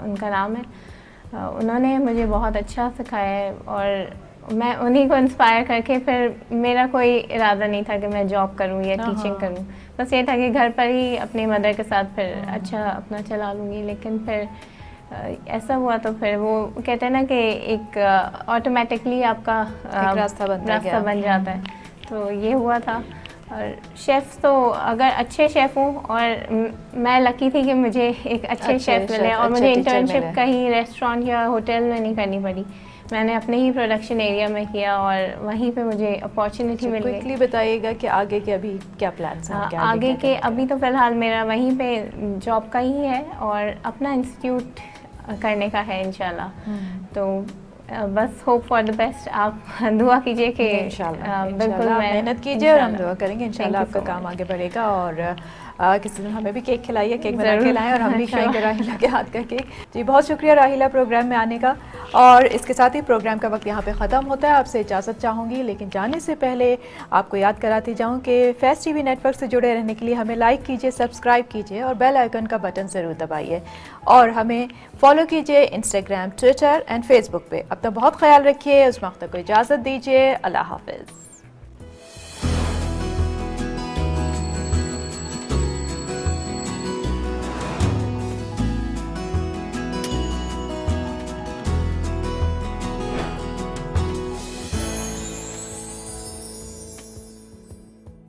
उनका नाम है, उन्होंने मुझे बहुत अच्छा सिखाया है और मैं उन्हीं को इंस्पायर करके, फिर मेरा कोई इरादा नहीं था कि मैं जॉब करूं या टीचिंग करूं, बस ये था कि घर पर ही अपनी मदर के साथ फिर अच्छा अपना चला लूँगी। लेकिन फिर ऐसा हुआ तो फिर वो कहते हैं ना कि एक ऑटोमेटिकली आपका रास्ता बन जाता है, तो ये हुआ था। और शेफ़्स तो अगर अच्छे शेफ़ हों, और मैं लकी थी कि मुझे एक अच्छे शेफ़ मिले और मुझे इंटर्नशिप कहीं रेस्टोरेंट या होटल में नहीं करनी पड़ी, मैंने अपने ही प्रोडक्शन एरिया में किया और वहीं पे मुझे अपॉर्चुनिटी मिल गई। क्विकली बताइएगा कि आगे के अभी क्या प्लान्स हैं? आगे के अभी तो फ़िलहाल मेरा वहीं पे जॉब का ही है और अपना इंस्टीट्यूट करने का है इंशाल्लाह। तो बस होप फॉर द बेस्ट, आप दुआ कीजिए कि बिल्कुल मेहनत कीजिए और हम दुआ करेंगे इंशाल्लाह आपका काम आगे बढ़ेगा। और किसी दिन हमें भी केक खिलाइए, केक बना के लाएं और हम भी खाएंगे राहिला के हाथ का केक। जी, बहुत शुक्रिया राहिला प्रोग्राम में आने का। और इसके साथ ही प्रोग्राम का वक्त यहाँ पे ख़त्म होता है, आपसे इजाज़त चाहूँगी, लेकिन जाने से पहले आपको याद कराती जाऊँ कि फेस्ट टीवी नेटवर्क से जुड़े रहने के लिए हमें लाइक कीजिए, सब्सक्राइब कीजिए और बेल आइकन का बटन ज़रूर दबाइए और हमें फॉलो कीजिए इंस्टाग्राम, ट्विटर एंड फेसबुक पे। अपना बहुत ख्याल रखिए, उस वक्त तक को इजाज़त दीजिए। अल्लाह हाफ़िज़।